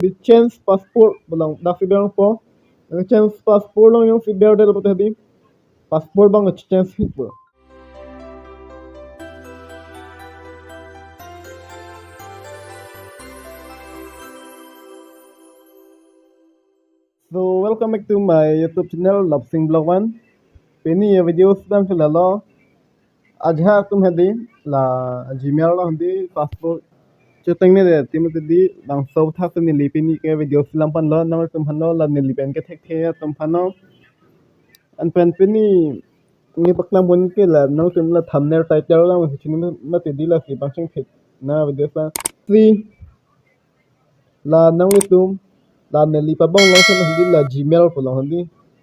di change passport belong dak si berang po change passport long yung si ber del poteh di passport bang change hit po. So welcome back to my YouTube channel vlogs1. Penny ये video STEM से लो आज है तुम है दी ला जीमेल लो हंदी पासपोर्ट चुतंग ने दे तिम ते दी बang so था तुम निली पेनी के वीडियो फिल्म पन लो नंबर तुम हनो ला निली पेन के थे तुम हनो अन पेन पेनी ni paklam bon ke la no tum la thumbnail title la ma chini ma te di la si bang fit na video sa 3 la nang tum la ne li pa bang long sa hindi la gmail po long hindi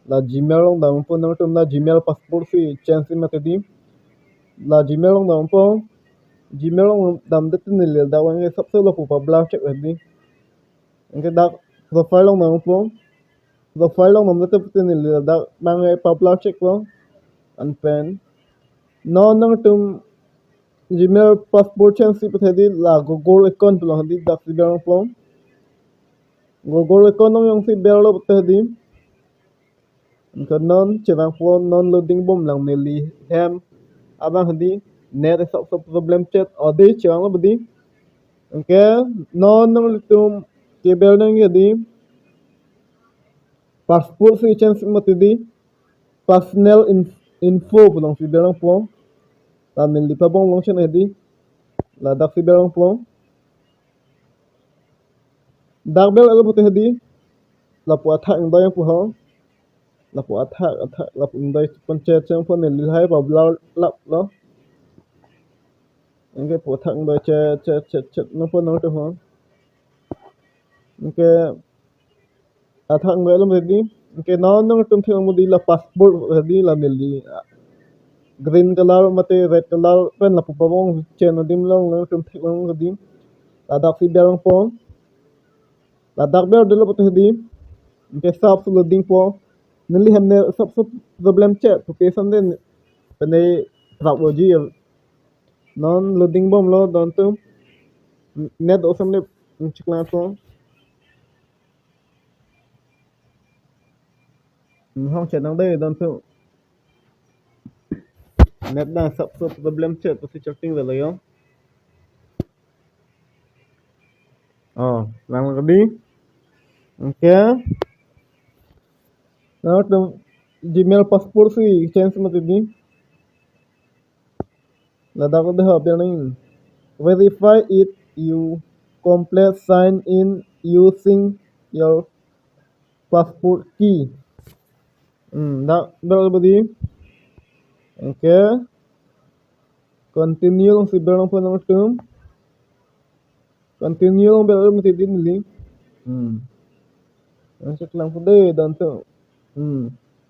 la gmail long da po nang tum la gmail passport si chance ma te di la gmail long da po gmail long dam de tin le da wang sab so lo pa bla check hindi ang da profile long da po profile long nam de tin le da bang pa bla check po an pen no nang tum gmail passport chance si pa di la google account lo hindi da si bang po Google account nong yung si Bello tadi non cevang phone non loading bom lang nili hem abang hadi net sok problem chat odi cevang lo bedi okay non nong litum ke bel nang yadi passport si chance matidi personal info pulang si belang po ta nili pa bong long chen hadi la dak si belang po dak bel alo puti hadi la pu athak ng dayang pu ho la pu athak la pu ndai pon che chang pon ne lil hai ba bla lap lo ang ke pu athak ndai che no pon no to ho ang ke athak ndai lo me di ang ke no no tum thang mo di la passport di la ne li green color mate red color pen la pu pa bong che no dim long no tum thek long di la dak fi berang po la dak ber de lo pu di ke sap su loading po nili hamne sab problem che to ke sam den pene technology non loading bom lo don tu net o sam ne chikla to hong che nang de don tu net da sab problem che to si chatting de lo yo lang di okay now to gmail passport si change mate di la da ko de ha pe verify it you complete sign in using your passport key da bel bodi okay continue long si bel po nang tum continue long bel mo ti din li ang check lang po de dan to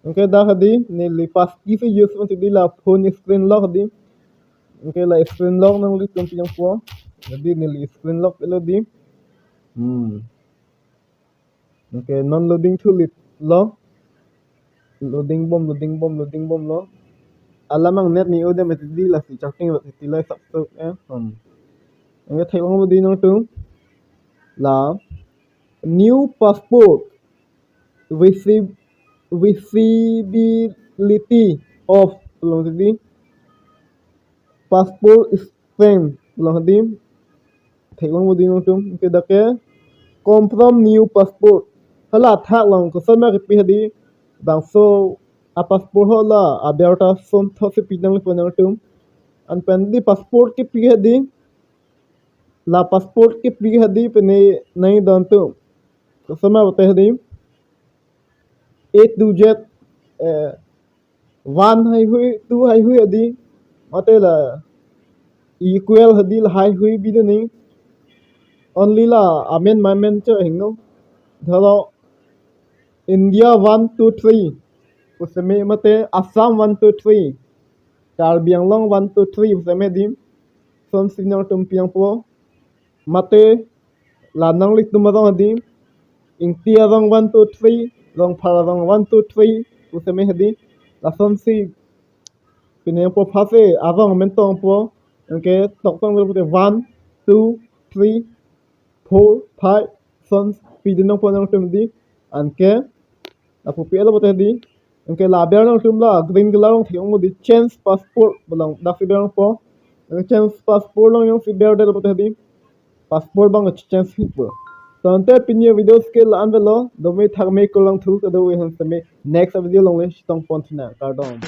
okay da hadi ni li pass key si use mo ti di la phone screen lock di okay la screen lock nang li tum pinang po jadi ni li screen lock pelo di okay non loading to lit lo loading bom lo alamang net ni ode met di la si chatting la ti lai sap so ang thai ong di no tu la new passport visibility of long di passport stamp long di thai ong di no tu ke da ke confirm new passport hala thak long ko sama ke pi di bang so a passport ho la a berta som tho se pinang le ponang tum an pen di passport ke pi di la passport ke pi di pe nei don tu ko sama bate di 8 digit 1 hai hui 2 hai hui di mate la equal hadi la hai hui bi ni only la amen my men che hing no dhalo India 1 2 3 usame mate Assam 1 2 3 Karbi Anglong 1 2 3 usame dim son signal tum piang po mate la nang lik tum rong dim India rong 1 2 3 rong phara rong 1 2 3 usame hadi la son si pine po phase avang men tong po okay tok tong le 1 2 3 4 5 son pidin nang ponang tum di anke apu pelo bote di anke labiar nang tum la green color nang thiong mo di change passport bolang da fiber po change passport nang yang fiber de bote di passport bang change hipo tonte pinye video skill an velo do me thak me ko lang thul to do we han me next video long le stong pon thina cardon